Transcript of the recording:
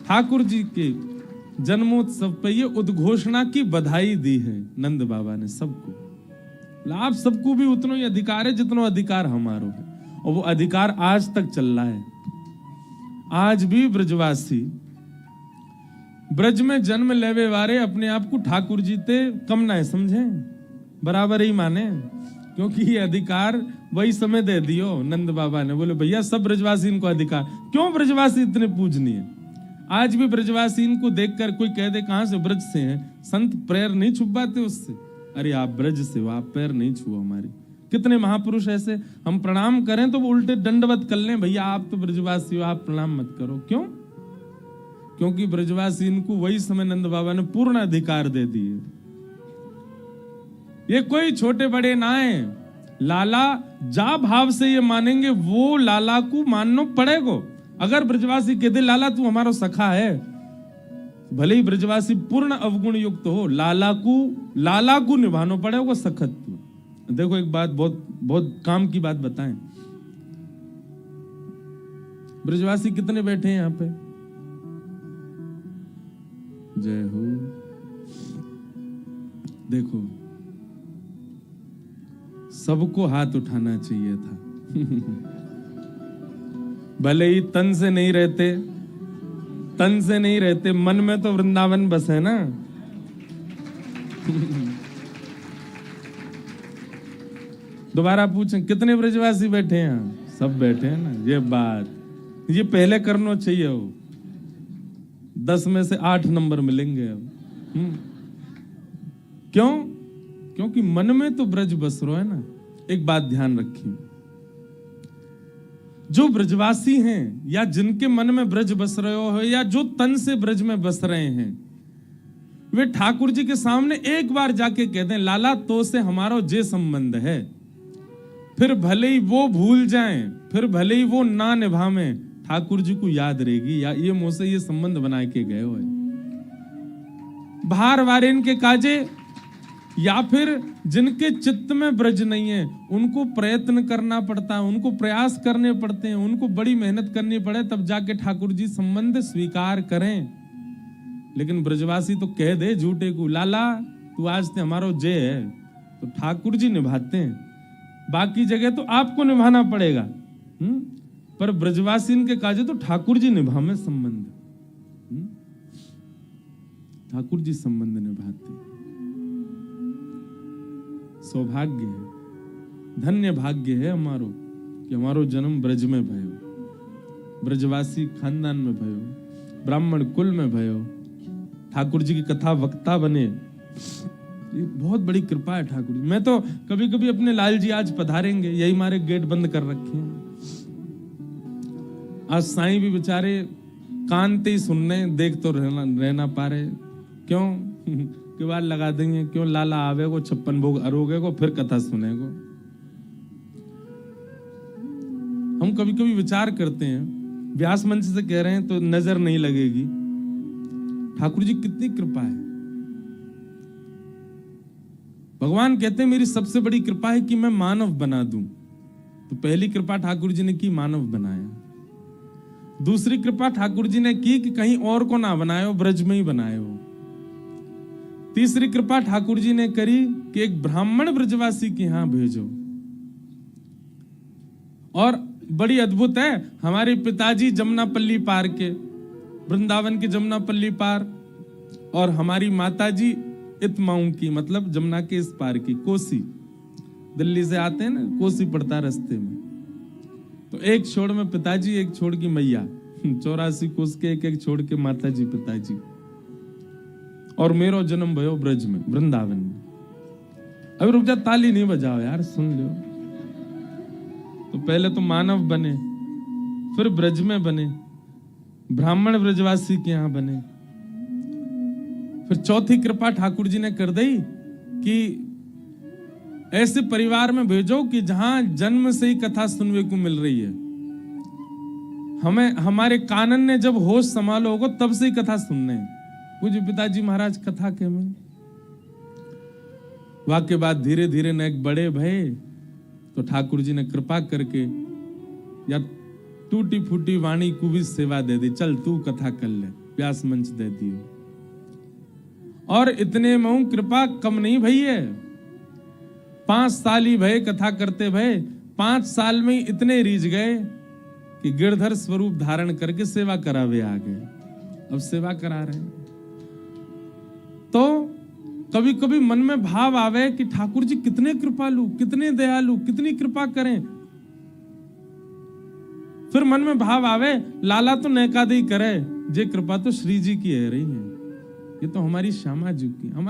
ठाकुर जी के जन्मोत्सव पे ये उद्घोषणा की बधाई दी है नंद बाबा ने सबको। आप सबको भी उतना ही अधिकार है जितना अधिकार हमारो है, और वो अधिकार आज तक चल रहा है। आज भी ब्रजवासी, ब्रज में जन्म लेवे वारे अपने आप को ठाकुर जी ते कम ना है समझे, बराबर ही माने, क्योंकि ये अधिकार वही समय दे दियो नंद बाबा ने। बोले भैया सब ब्रजवासी इनको अधिकार। क्यों ब्रजवासी इतने पूजनीय? आज भी ब्रजवासी इनको देखकर कोई कह दे कहां से, ब्रज से हैं, संत पैर नहीं छुपाते उससे। अरे आप ब्रज से हो, आप पैर नहीं छुओ हमारे। कितने महापुरुष ऐसे, हम प्रणाम करें तो वो उल्टे दंडवत कर लें, भैया आप तो ब्रजवासी हो, आप प्रणाम मत करो। क्यों? क्योंकि ब्रजवासी इनको वही समय नंद बाबा ने पूर्ण अधिकार दे दिए। ये कोई छोटे बड़े ना है, लाला जा भाव से ये मानेंगे वो लाला को मानना पड़ेगा। अगर ब्रजवासी कह दे लाला तू हमारा सखा है, भले ही ब्रजवासी पूर्ण अवगुण युक्त हो, लाला को निभाना पड़ेगा सखत। देखो एक बात बहुत बहुत काम की बात बताएं, ब्रजवासी कितने बैठे हैं यहाँ पे? जय हो। देखो सबको हाथ उठाना चाहिए था। भले ही तन से नहीं रहते, मन में तो वृंदावन बस है ना। दोबारा पूछें कितने ब्रजवासी बैठे हैं यहाँ? सब बैठे हैं ना। ये बात ये पहले करना चाहिए हो, 10 में से 8 नंबर मिलेंगे अब। क्यों? क्योंकि मन में तो ब्रज बस रहा है ना। एक बात ध्यान रखिए, जो ब्रजवासी हैं या जिनके मन में ब्रज बस रहे हो या जो तन से ब्रज में बस रहे हैं, वे ठाकुर जी के सामने एक बार जाके कह दें लाला तो से हमारा जे संबंध है, फिर भले ही वो भूल जाएं, फिर भले ही वो ना निभावें, ठाकुर जी को याद रहेगी या ये मुंह से ये संबंध बना के गए हो। बाहर वारे इनके काजे, या फिर जिनके चित्त में ब्रज नहीं है उनको प्रयत्न करना पड़ता है, उनको प्रयास करने पड़ते हैं, उनको बड़ी मेहनत करनी पड़े तब जाके ठाकुर जी संबंध स्वीकार करें। लेकिन ब्रजवासी तो कह दे झूठे को लाला तू आज ते हमारो जय है, तो ठाकुर जी निभाते हैं। बाकी जगह तो आपको निभाना पड़ेगा, पर ब्रजवासी इनके काजे तो ठाकुर जी निभावे संबंध। ठाकुर जी संबंध निभाते। सौभाग्य है, धन्य भाग्य है हमारो कि हमारो जन्म ब्रज में भयो, ब्रजवासी खानदान में भयो, ब्राह्मण कुल में भयो, ठाकुर जी की कथा वक्ता बने। ये बहुत बड़ी कृपा है ठाकुर जी। मैं तो कभी कभी अपने लाल जी आज पधारेंगे, यही हमारे गेट बंद कर रखे हैं। आज साईं भी बेचारे कान ते ही सुनने, देख तो रहना पा रहे। क्यों? किवाड़ लगा देंगे, क्यों लाला आवे को 56 भोग अरोगे को फिर कथा सुनेगो। हम कभी कभी विचार करते हैं, व्यास मंच से कह रहे हैं तो नजर नहीं लगेगी। ठाकुर जी कितनी कृपा है। भगवान कहते हैं मेरी सबसे बड़ी कृपा है कि मैं मानव बना दूं। तो पहली कृपा ठाकुर जी ने की, मानव बनाया। दूसरी कृपा ठाकुर जी ने की कि कहीं और को ना बनाए, ब्रज में ही बनाए हो। तीसरी कृपा ठाकुर जी ने करी कि एक ब्राह्मण ब्रजवासी के यहां भेजो। और बड़ी अद्भुत है, हमारे पिताजी जमुनापल्ली पार के, वृंदावन के जमुनापल्ली पार, और हमारी माताजी इतमाऊ की, मतलब जमुना के इस पार की, कोसी। दिल्ली से आते हैं ना, कोसी पड़ता रास्ते में। तो एक छोड़ में पिताजी, एक छोड़ की मैया, 84 कोस के एक छोड़ के माताजी पिताजी। और मेरो जन्म भयो ब्रज में, वृंदावन में। अभी रुक जा, ताली नहीं बजाओ यार, सुन लो। तो पहले तो मानव बने, फिर ब्रज में बने, ब्राह्मण ब्रजवासी के यहां बने। फिर चौथी कृपा ठाकुर जी ने कर दी कि ऐसे परिवार में भेजो कि जहां जन्म से ही कथा सुनने को मिल रही है। हमें हमारे कानन ने जब होश संभालो होगा तब से ही कथा सुनने। पूज्य पिताजी महाराज कथा के में वाक्य बाद धीरे धीरे न एक बड़े भय, तो ठाकुर जी ने कृपा करके या टूटी फूटी वाणी को भी सेवा दे दी, चल तू कथा कर ले। व्यास मंच दे दियो। और इतने मऊ कृपा कम नहीं भई है। 5 साल ही भय कथा करते भय, 5 साल में ही इतने रीझ गए कि गिरधर स्वरूप धारण करके सेवा करावे आ गए। अब सेवा करा रहे हैं। तो कभी कभी मन में भाव आवे कि ठाकुर जी कितने कृपालु, कितने दयालु, कितनी कृपा करें। फिर मन में भाव आवे लाला तो नैका दी करे, जे कृपा तो श्री जी की है रही है, ये तो हमारी श्यामा जी की, हमारी